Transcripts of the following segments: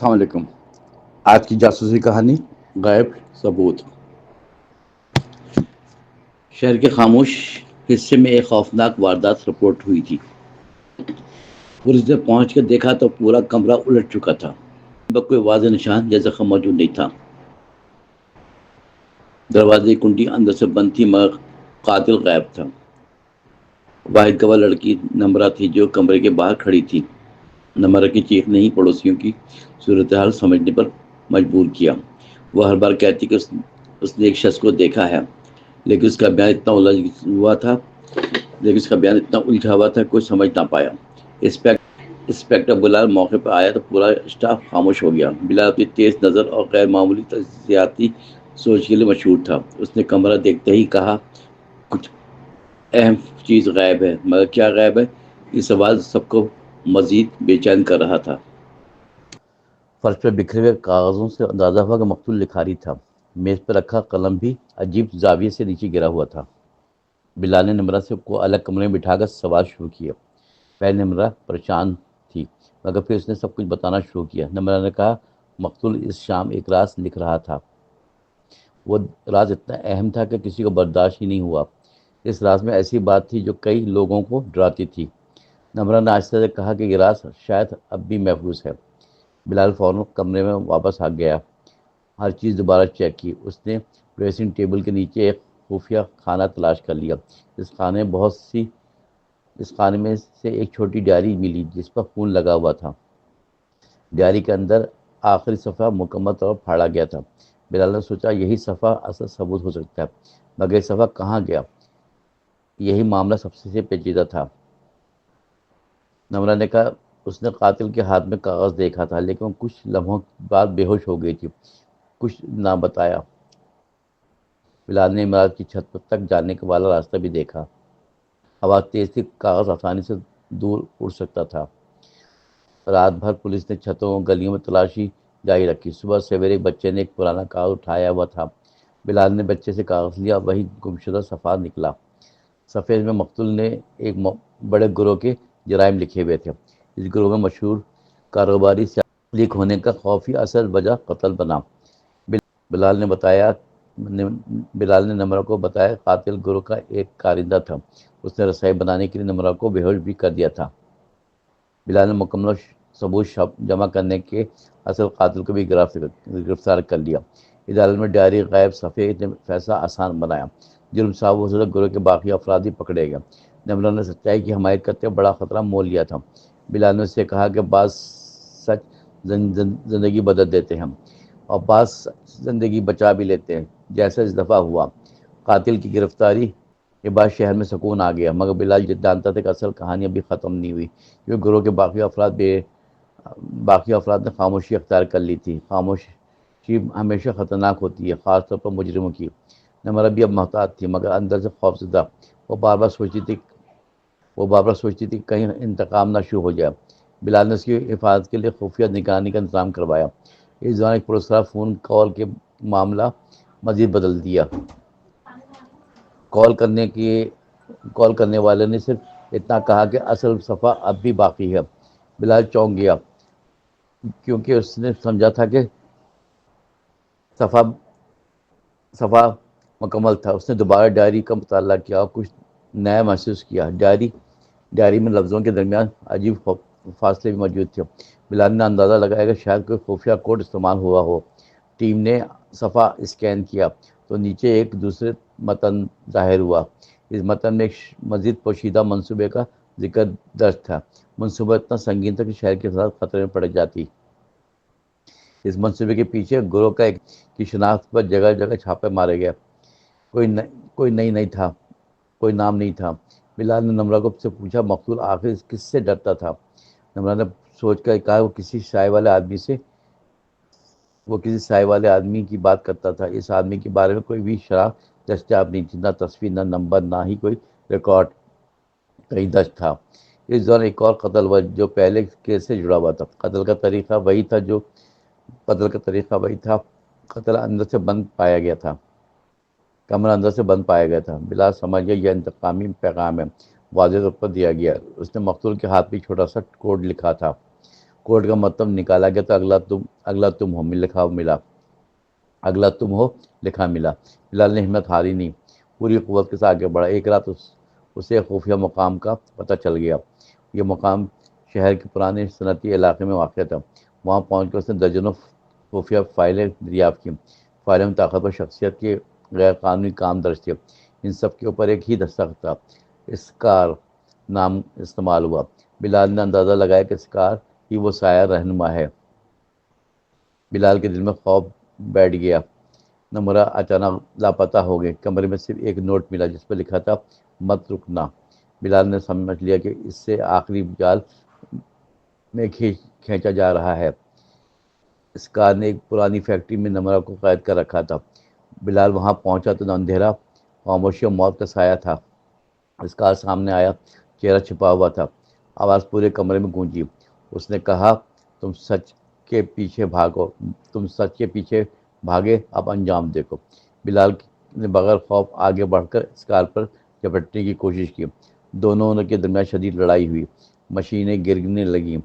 السلام علیکم۔ آج کی جاسوسی کہانی غائب ثبوت۔ شہر کے خاموش حصے میں ایک خوفناک واردات رپورٹ ہوئی تھی۔ پولیس نے پہنچ کر دیکھا تو پورا کمرہ الٹ چکا تھا، کوئی واضح نشان یا زخم موجود نہیں تھا۔ دروازے کی کنڈی اندر سے بند تھی مگر قاتل غائب تھا۔ واحد گواہ لڑکی نمرہ تھی جو کمرے کے باہر کھڑی تھی۔ نمرہ کی چیخ نے ہی پڑوسیوں کی صورتحال سمجھنے پر مجبور کیا۔ وہ ہر بار کہتی کہ اس نے ایک شخص کو دیکھا ہے، لیکن اس کا بیان اتنا الجھا ہوا تھا کوئی سمجھ نہ پایا۔ انسپیکٹر بلال موقع پر آیا تو پورا اسٹاف خاموش ہو گیا۔ بلال اپنی تیز نظر اور غیر معمولی تجزیاتی سوچ کے لیے مشہور تھا۔ اس نے کمرہ دیکھتے ہی کہا، کچھ اہم چیز غائب ہے، مگر کیا غائب ہے؟ یہ سوال سب کو مزید بے چین کر رہا تھا۔ فرش پر بکھرے ہوئے کاغذوں سے اندازہ ہوا کہ مقتول لکھاری تھا۔ میز پر رکھا قلم بھی عجیب زاویے سے نیچے گرا ہوا تھا۔ بلال نے نمرہ سے کو الگ کمرے میں بٹھا کر سوال شروع کیا۔ پہلے نمرہ پریشان تھی، مگر پھر اس نے سب کچھ بتانا شروع کیا۔ نمرہ نے کہا، مقتول اس شام ایک راز لکھ رہا تھا۔ وہ راز اتنا اہم تھا کہ کسی کو برداشت ہی نہیں ہوا۔ اس راز میں ایسی بات تھی جو کئی لوگوں کو ڈراتی تھی۔ نمرہ نے آہستہ سے کہا کہ یہ راز شاید اب بھی محفوظ ہے۔ بلال فوراً کمرے میں واپس آ گیا، ہر چیز دوبارہ چیک کی۔ اس نے ڈریسنگ ٹیبل کے نیچے ایک خفیہ خانہ تلاش کر لیا۔ اس خانے میں سے ایک چھوٹی ڈائری ملی جس پر خون لگا ہوا تھا۔ ڈائری کے اندر آخری صفحہ مکمل طور پر پھاڑا گیا تھا۔ بلال نے سوچا یہی صفحہ اصل ثبوت ہو سکتا ہے، مگر یہ صفحہ کہاں گیا؟ یہی معاملہ سب سے پیچیدہ تھا۔ نمرہ نے کہا، اس نے قاتل کے ہاتھ میں کاغذ دیکھا تھا، لیکن کچھ لمحوں بعد بے ہوش ہو گئی تھی، کچھ نہ بتایا۔ بلال نے عمارت کی چھت تک جانے والا راستہ بھی دیکھا۔ ہوا تیز تھی، کاغذ آسانی سے دور اڑ سکتا تھا۔ رات بھر پولیس نے چھتوں اور گلیوں میں تلاشی جاری رکھی۔ صبح سویرے ایک بچے نے ایک پرانا کاغذ اٹھایا ہوا تھا۔ بلال نے بچے سے کاغذ لیا، وہی گمشدہ صفحہ نکلا۔ صفحے میں مقتول نے ایک بڑے گروہ کے جرائم لکھے ہوئے تھے۔ اس گروہ میں مشہور کاروباری لیک ہونے کا خوفی اصل وجہ قتل بنا۔ بلال نے نمرہ کو بتایا، قاتل گروہ کا ایک کارندہ تھا، اس نے رسائی بنانے کے لیے نمرہ کو بے ہوش بھی کر دیا تھا۔ بلال نے مکمل ثبوت جمع کرنے کے اصل قاتل کو بھی گرفتار کر لیا۔ عدالت میں ڈائری غائب صفحے نے فیصلہ آسان بنایا۔ جرم ثابت ہو شدہ گروہ کے باقی افراد بھی پکڑے گئے۔ نمرہ نے سچائی کی حمایت کرتے بڑا خطرہ مول لیا تھا۔ بلال نے اس سے کہا کہ بعض سچ زندگی بدل دیتے ہیں اور بعض زندگی بچا بھی لیتے ہیں، جیسا اس دفعہ ہوا۔ قاتل کی گرفتاری کے بعد شہر میں سکون آ گیا، مگر بلال جانتا تھا کہ اصل کہانی ابھی ختم نہیں ہوئی، کیونکہ گروہ کے باقی افراد نے خاموشی اختیار کر لی تھی۔ خاموشی ہمیشہ خطرناک ہوتی ہے، خاص طور پر مجرموں کی۔ نمرہ بھی اب محتاط تھی، مگر اندر سے خوفزدہ۔ وہ بار بار سوچتی تھی کہ کہیں انتقام نہ شروع ہو جائے۔ بلال نے اس کی حفاظت کے لیے خفیہ نگرانی کا انتظام کروایا۔ اس دوران ایک پرسرار فون کال کے معاملہ مزید بدل دیا۔ کال کرنے والے نے صرف اتنا کہا کہ اصل صفحہ اب بھی باقی ہے۔ بلال چونک گیا، کیونکہ اس نے سمجھا تھا کہ صفحہ مکمل تھا۔ اس نے دوبارہ ڈائری کا مطالعہ کیا اور کچھ نیا محسوس کیا۔ ڈائری میں لفظوں کے درمیان عجیب فاصلے بھی موجود تھے۔ بلال نے اندازہ لگایا کہ شاید کوئی خفیہ کوڈ استعمال ہوا ہو۔ ٹیم نے صفحہ اسکین کیا تو نیچے ایک دوسرے متن ظاہر ہوا۔ اس متن میں ایک مزید پوشیدہ منصوبے کا ذکر درج تھا۔ منصوبہ اتنا سنگین تھا کہ شہر کی فضا خطرے میں پڑ جاتی۔ اس منصوبے کے پیچھے گروہ کی شناخت پر جگہ جگہ چھاپے مارے گئے۔ کوئی نام نہیں تھا۔ بلال نے نمرہ کو سے پوچھا، مقتول آخر کس سے ڈرتا تھا؟ نمرہ نے سوچ کر کہا، وہ کسی سائے والے آدمی کی بات کرتا تھا۔ اس آدمی کے بارے میں کوئی بھی شناخت دستیاب نہیں تھی، نہ تصویر، نہ نمبر، نہ ہی کوئی ریکارڈ کہیں درج تھا۔ اس دوران ایک اور قتل ہوا جو پہلے کیس سے جڑا ہوا تھا۔ قتل کا طریقہ وہی تھا۔ قتل اندر سے بند پایا گیا تھا۔ کمرہ اندر سے بند پایا گیا تھا۔ بلال سمجھ گیا یہ انتقامی پیغام ہے، واضح طور پر دیا گیا۔ اس نے مقتول کے ہاتھ پہ چھوٹا سا کوڈ لکھا تھا۔ کوڈ کا مطلب نکالا گیا تو اگلا تم ہو ملا اگلا تم ہو لکھا ملا۔ بلال نے ہمت ہاری نہیں، پوری قوت کے ساتھ آگے بڑھا۔ ایک رات اسے خفیہ مقام کا پتہ چل گیا۔ یہ مقام شہر کے پرانے صنعتی علاقے میں واقع تھا۔ وہاں پہنچ کر اس نے درجنوں خفیہ فائلیں دریافت کی۔ فائلوں میں طاقتور شخصیت کے غیر قانونی کام درج تھے۔ ان سب کے اوپر ایک ہی دستخط تھا، اسکار نام استعمال ہوا۔ بلال نے اندازہ لگایا کہ اسکار ہی وہ سایہ رہنما ہے۔ بلال کے دل میں خوف بیٹھ گیا۔ نمرہ اچانک لاپتہ ہو گئے۔ کمرے میں صرف ایک نوٹ ملا جس پر لکھا تھا مت رکنا۔ بلال نے سمجھ لیا کہ اس سے آخری جال میں کھینچا جا رہا ہے۔ اسکار نے ایک پرانی فیکٹری میں نمرہ کو قید کر رکھا تھا۔ بلال وہاں پہنچا تو اندھیرا، خاموشی اور موت کا سایہ تھا۔ اسکار سامنے آیا، چہرہ چھپا ہوا تھا۔ آواز پورے کمرے میں گونجی۔ اس نے کہا، تم سچ کے پیچھے بھاگے، اب انجام دیکھو۔ بلال نے بغیر خوف آگے بڑھ کر اسکار پر جپٹنے کی کوشش کی۔ دونوں کے درمیان شدید لڑائی ہوئی، مشینیں گرنے لگیں۔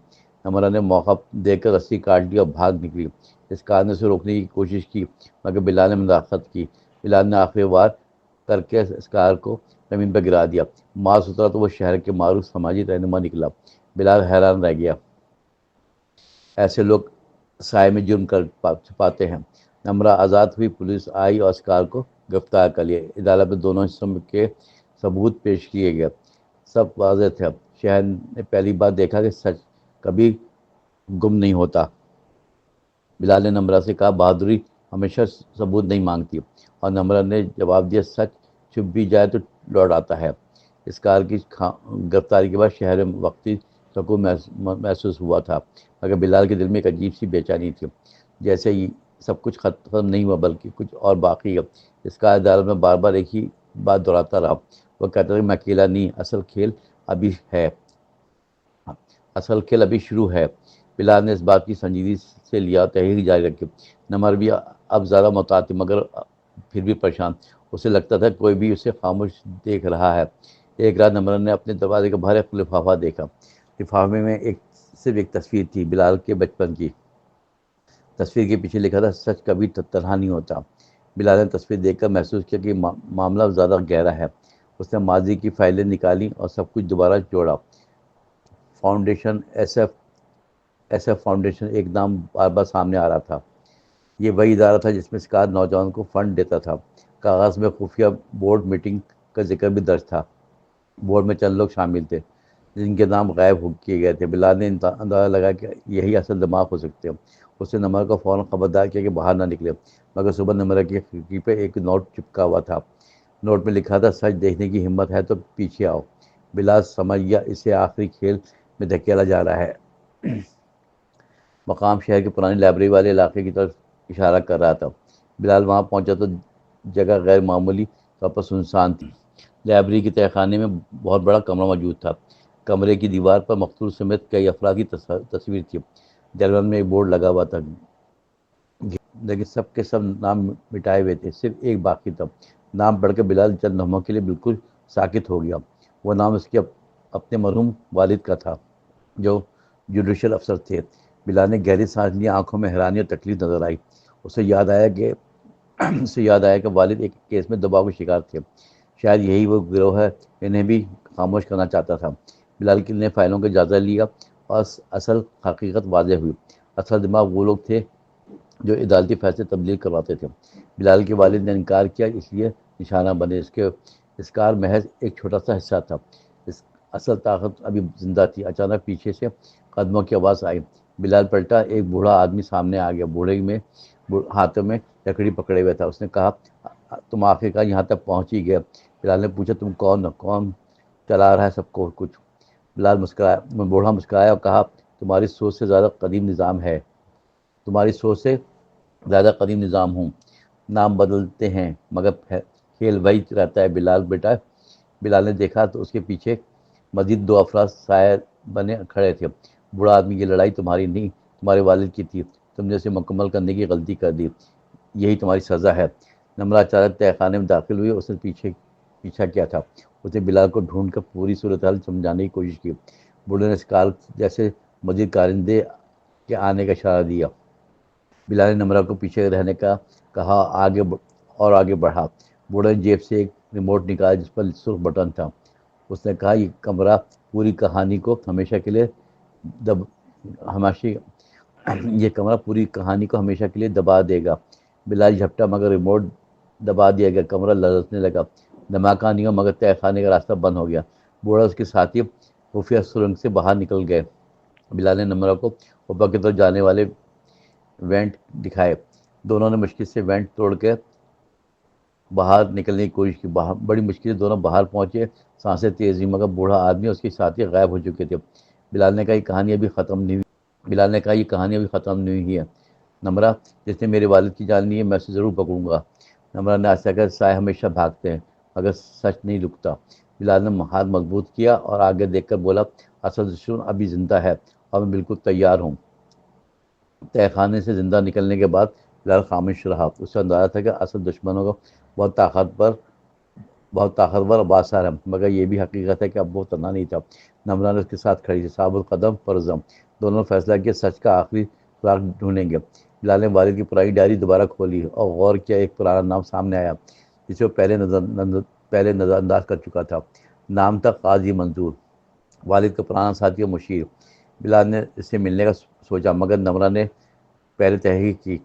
نمرہ نے موقع دیکھ کر رسی کاٹ لی اور بھاگ نکلی۔ اسکار نے اسے روکنے کی کوشش کی مگر بلال نے مداخلت کی۔ بلال نے آخری وار کر کے اسکار کو زمین پر گرا دیا۔ ماس اترا تو وہ شہر کے معروف سماجی رہنما نکلا۔ بلال حیران رہ گیا، ایسے لوگ سائے میں جرم کر چھپاتے ہیں۔ نمرہ آزاد ہوئی، پولیس آئی اور اسکار کو گرفتار کر لیا۔ عدالت میں دونوں حصوں کے ثبوت پیش کیے گئے۔ سب واضح تھا، شہر نے پہلی بار دیکھا کہ سچ کبھی گم نہیں ہوتا۔ بلال نے نمرہ سے کہا، بہادری ہمیشہ ثبوت نہیں مانگتی، اور نمرہ نے جواب دیا، سچ چھپ بھی جائے تو لوٹ آتا ہے۔ اسکار کی گرفتاری کے بعد شہر میں وقتی سکون محسوس ہوا تھا، مگر بلال کے دل میں ایک عجیب سی بے چینی تھی، جیسے سب کچھ ختم نہیں ہوا بلکہ کچھ اور باقی ہے۔ اسکار عدالت میں بار بار ایک ہی بات دہراتا رہا، وہ کہتا تھا کہ میں اکیلا نہیں، اصل کھیل ابھی شروع ہے۔ بلال نے اس بات کی سنجیدگی سے لیا، تحقیق جاری رکھی۔ نمر بھی اب زیادہ محتاط مگر پھر بھی پریشان۔ اسے لگتا تھا کوئی بھی اسے خاموش دیکھ رہا ہے۔ ایک رات نمر نے اپنے دروازے کے باہر ایک لفافہ دیکھا۔ لفافے میں صرف ایک تصویر تھی، بلال کے بچپن کی۔ تصویر کے پیچھے لکھا تھا، سچ کبھی تنہا نہیں ہوتا۔ بلال نے تصویر دیکھ کر محسوس کیا کہ معاملہ زیادہ گہرا ہے۔ اس نے ماضی کی فائلیں نکالیں اور سب کچھ دوبارہ جوڑا۔ فاؤنڈیشن ایس ایف فاؤنڈیشن، ایک نام بار بار سامنے آ رہا تھا۔ یہ وہی ادارہ تھا جس میں اسکار نوجوان کو فنڈ دیتا تھا۔ کاغذ میں خفیہ بورڈ میٹنگ کا ذکر بھی درج تھا۔ بورڈ میں چند لوگ شامل تھے جن کے نام غائب کیے گئے تھے۔ بلال نے اندازہ لگا کہ یہی اصل دماغ ہو سکتے ہیں۔ اس نے نمرہ کو فوراً خبردار کیا کہ باہر نہ نکلے، مگر صبح نمرہ کی کھڑکی پہ ایک نوٹ چپکا ہوا تھا۔ نوٹ میں لکھا تھا، سچ دیکھنے کی ہمت ہے تو پیچھے آؤ۔ بلال سمجھ گیا اسے آخری کھیل میں دھکیلا جا رہا ہے۔ مقام شہر کے پرانی لائبریری والے علاقے کی طرف اشارہ کر رہا تھا۔ بلال وہاں پہنچا تو جگہ غیر معمولی طور پر سنسان تھی۔ لائبریری کے تہخانے میں بہت بڑا کمرہ موجود تھا۔ کمرے کی دیوار پر مقتول سمیت کئی افراد کی تصویر تھی۔ دیوار میں ایک بورڈ لگا ہوا تھا لیکن سب کے سب نام مٹائے ہوئے تھے، صرف ایک باقی تھا۔ نام پڑھ کر بلال چند لمحوں کے لیے بالکل ساکت ہو گیا۔ وہ نام اس کے اپنے مرحوم والد کا تھا جو جوڈیشل افسر تھے۔ بلال نے گہری سانس لی، آنکھوں میں حیرانی اور تکلیف نظر آئی۔ اسے یاد آیا کہ والد ایک کیس میں دباؤ کے شکار تھے، شاید یہی وہ گروہ ہے انہیں بھی خاموش کرنا چاہتا تھا۔ بلال نے فائلوں کا جائزہ لیا اور اصل حقیقت واضح ہوئی۔ اصل دماغ وہ لوگ تھے جو عدالتی فیصلے تبدیل کرواتے تھے۔ بلال کے والد نے انکار کیا، اس لیے نشانہ بنے۔ اسکار محض ایک چھوٹا سا حصہ تھا، اصل طاقت ابھی زندہ تھی۔ اچانک پیچھے سے قدموں کی آواز آئی۔ بلال پلٹا، ایک بوڑھا آدمی سامنے آ گیا، بوڑھے میں ہاتھوں میں لکڑی پکڑے ہوئے تھا۔ اس نے کہا، تم آخرکار یہاں تک پہنچ ہی گئے۔ بلال نے پوچھا، تم کون چلا رہا ہے سب کو کچھ؟ بوڑھا مسکرایا اور کہا، تمہاری سوچ سے زیادہ قدیم نظام ہوں۔ نام بدلتے ہیں مگر کھیل وہی رہتا ہے بلال بیٹا۔ بلال نے دیکھا تو اس کے پیچھے مزید دو افراد سایہ بنے کھڑے تھے۔ بوڑھا آدمی، یہ لڑائی تمہاری نہیں، تمہارے والد کی تھی، تم نے اسے مکمل کرنے کی غلطی کر دی، یہی تمہاری سزا ہے۔ نمرہ اچانک تہہ خانے میں داخل ہوئی۔ اس نے پیچھا کیا تھا۔ اس نے بلال کو ڈھونڈ کر پوری صورتحال سمجھانے کی کوشش کی۔ بوڑھے نے اسکار جیسے مزید کارندے کے آنے کا اشارہ دیا۔ بلال نے نمرہ کو پیچھے رہنے کا کہا، آگے بڑھا۔ بوڑھے نے جیب سے ایک ریموٹ نکالا جس پر سرخ بٹن تھا۔ اس نے کہا، یہ کمرہ پوری کہانی کو ہمیشہ کے لیے دبا دے گا۔ بلال جھپٹا مگر ریموٹ دبا دیا گیا، کمرہ لرزنے لگا، دھماکہ نہیں ہوا مگر تہہ خانے کا راستہ بند ہو گیا۔ بوڑھا اس کے ساتھی خفیہ سرنگ سے باہر نکل گئے۔ بلال نے نمرہ کو اوپر کی طرف جانے والے وینٹ دکھائے۔ دونوں نے مشکل سے وینٹ توڑ کے باہر نکلنے کی کوشش کی۔ بڑی مشکل سے دونوں باہر پہنچے، سانسیں تیز ہوئی مگر بوڑھا آدمی اور اس کے ساتھی غائب ہو چکے تھے۔ بلال نے کہا، یہ کہانی ابھی ختم نہیں ہوئی ہے۔ نمرہ، جس نے میرے والد کی جان لی ہے، میں اسے ضرور پکڑوں گا۔ نمرہ نے آہستہ کہا، سائے ہمیشہ بھاگتے ہیں مگر سچ نہیں لکتا۔ بلال نے ہاتھ مضبوط کیا اور آگے دیکھ کر بولا، اصل دشمن ابھی زندہ ہے اور میں بالکل تیار ہوں۔ تہہ خانے سے زندہ نکلنے کے بعد بلال خاموش رہا۔ اسے اندازہ تھا کہ اصل دشمنوں کو بہت طاقتور اور بااثر ہے، مگر یہ بھی حقیقت ہے کہ اب وہ تنہا نہیں تھا۔ نمرہ نے اس کے ساتھ کھڑی تھی، ثابت قدم پرعزم۔ دونوں نے فیصلہ کیا سچ کا آخری سراغ ڈھونڈیں گے۔ بلال نے والد کی پرانی ڈائری دوبارہ کھولی اور غور کیا۔ ایک پرانا نام سامنے آیا جسے وہ پہلے نظر انداز کر چکا تھا۔ نام تھا قاضی منظور، والد کا پرانا ساتھی اور مشیر۔ بلال نے اس سے ملنے کا سوچا مگر نمرہ نے پہلے تحقیق کی۔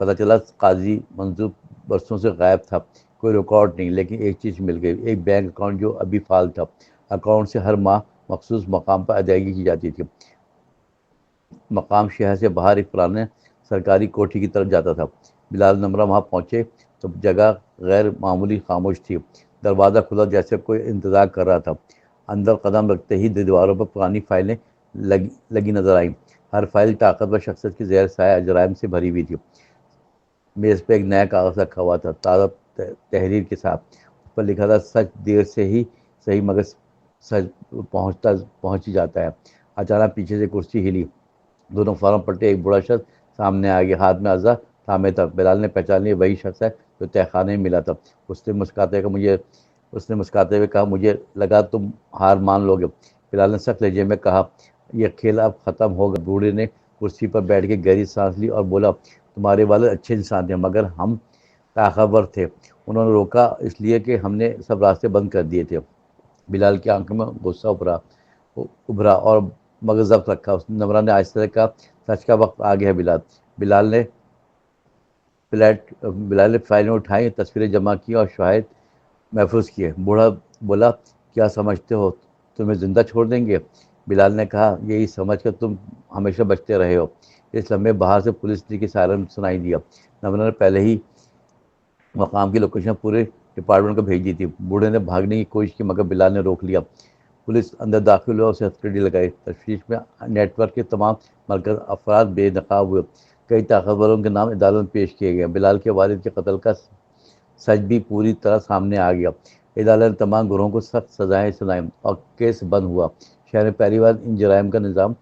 پتہ چلا قاضی منظور برسوں سے غائب تھا، کوئی ریکارڈ نہیں، لیکن ایک چیز مل گئی، ایک بینک اکاؤنٹ جو ابھی فعال تھا۔ اکاؤنٹ سے ہر ماہ مخصوص مقام پر ادائیگی کی جاتی تھی۔ مقام شہر سے باہر ایک پرانے سرکاری کوٹھی کی طرف جاتا تھا۔ بلال نمرہ وہاں پہنچے تو جگہ غیر معمولی خاموش تھی۔ دروازہ کھلا جیسے کوئی انتظار کر رہا تھا۔ اندر قدم رکھتے ہی دیواروں پر پرانی فائلیں لگی نظر آئیں۔ ہر فائل طاقتور شخصیت کے زیر سایہ جرائم سے بھری ہوئی تھی۔ میز پہ ایک نیا کاغذ رکھا ہوا تھا، تازہ تحریر کے ساتھ۔ اس پر لکھا تھا، سچ دیر سے ہی صحیح مگر سچ پہنچ ہی جاتا ہے۔ اچانک پیچھے سے کرسی ہلی، دونوں فوراً پلٹے۔ ایک بوڑھا شخص سامنے آ گیا، ہاتھ میں عصا تھامے تھا۔ بلال نے پہچان لیا، وہی شخص ہے جو تہہ خانے میں ملا تھا۔ اس نے مسکراتے ہوئے کہا، مجھے لگا تم ہار مان لو گے۔ بلال نے سخت لہجے میں کہا، یہ کھیل اب ختم ہوگا۔ بوڑھے نے کرسی پر بیٹھ کے گہری سانس لی اور بولا، تمہارے والد اچھے انسان تھے مگر ہم طاقتور تھے، انہوں نے روکا اس لیے کہ ہم نے سب راستے بند کر دیے تھے۔ بلال کی آنکھوں میں غصہ ابھرا اور مگر ضبط رکھا۔ نمرہ نے آہستہ سے کہا، سچ کا وقت آ گیا ہے بلال۔ بلال نے فائلیں اٹھائیں، تصویریں جمع کی اور شواہد محفوظ کیے۔ بوڑھا بولا، کیا سمجھتے ہو تمہیں زندہ چھوڑ دیں گے؟ بلال نے کہا، یہی سمجھ کر تم ہمیشہ بچتے رہے ہو۔ اس لمحے باہر سے پولیس کی سائرن سنائی دیا۔ نمرہ نے پہلے ہی مقام کی لوکیشن پورے ڈپارٹمنٹ کو بھیج دی تھی۔ بوڑھے نے بھاگنے کی کوشش کی مگر بلال نے روک لیا۔ پولیس اندر داخل ہوا، اسے ہتھکڑی لگائی۔ تفتیش میں نیٹ ورک کے تمام مرکز افراد بے نقاب ہوئے۔ کئی طاقتوروں کے نام عدالت میں پیش کیے گئے۔ بلال کے والد کے قتل کا سچ بھی پوری طرح سامنے آ گیا۔ عدالت نے تمام گروہوں کو سخت سزائیں سنائیں اور کیس بند ہوا۔ شہر میں پہلی بار ان جرائم کا نظام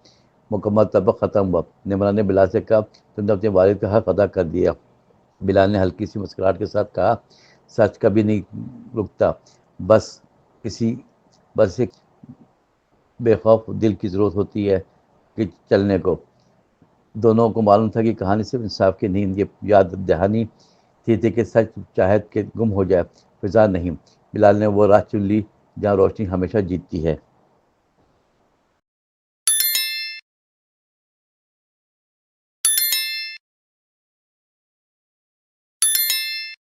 مکمل طور پر ختم ہوا۔ نمرہ نے بلال سے کہا، تم نے اپنے والد کا حق ادا کر دیا۔ بلال نے ہلکی سی مسکراہٹ کے ساتھ کہا، سچ کبھی نہیں رکتا، بس ایک بے خوف دل کی ضرورت ہوتی ہے کہ چلنے کو۔ دونوں کو معلوم تھا کہ کہانی صرف انصاف کی نہیں، یہ یاد دہانی تھی کہ سچ چاہے کہ گم ہو جائے، فضا نہیں۔ بلال نے وہ راہ چن لی جہاں روشنی ہمیشہ جیتتی ہے۔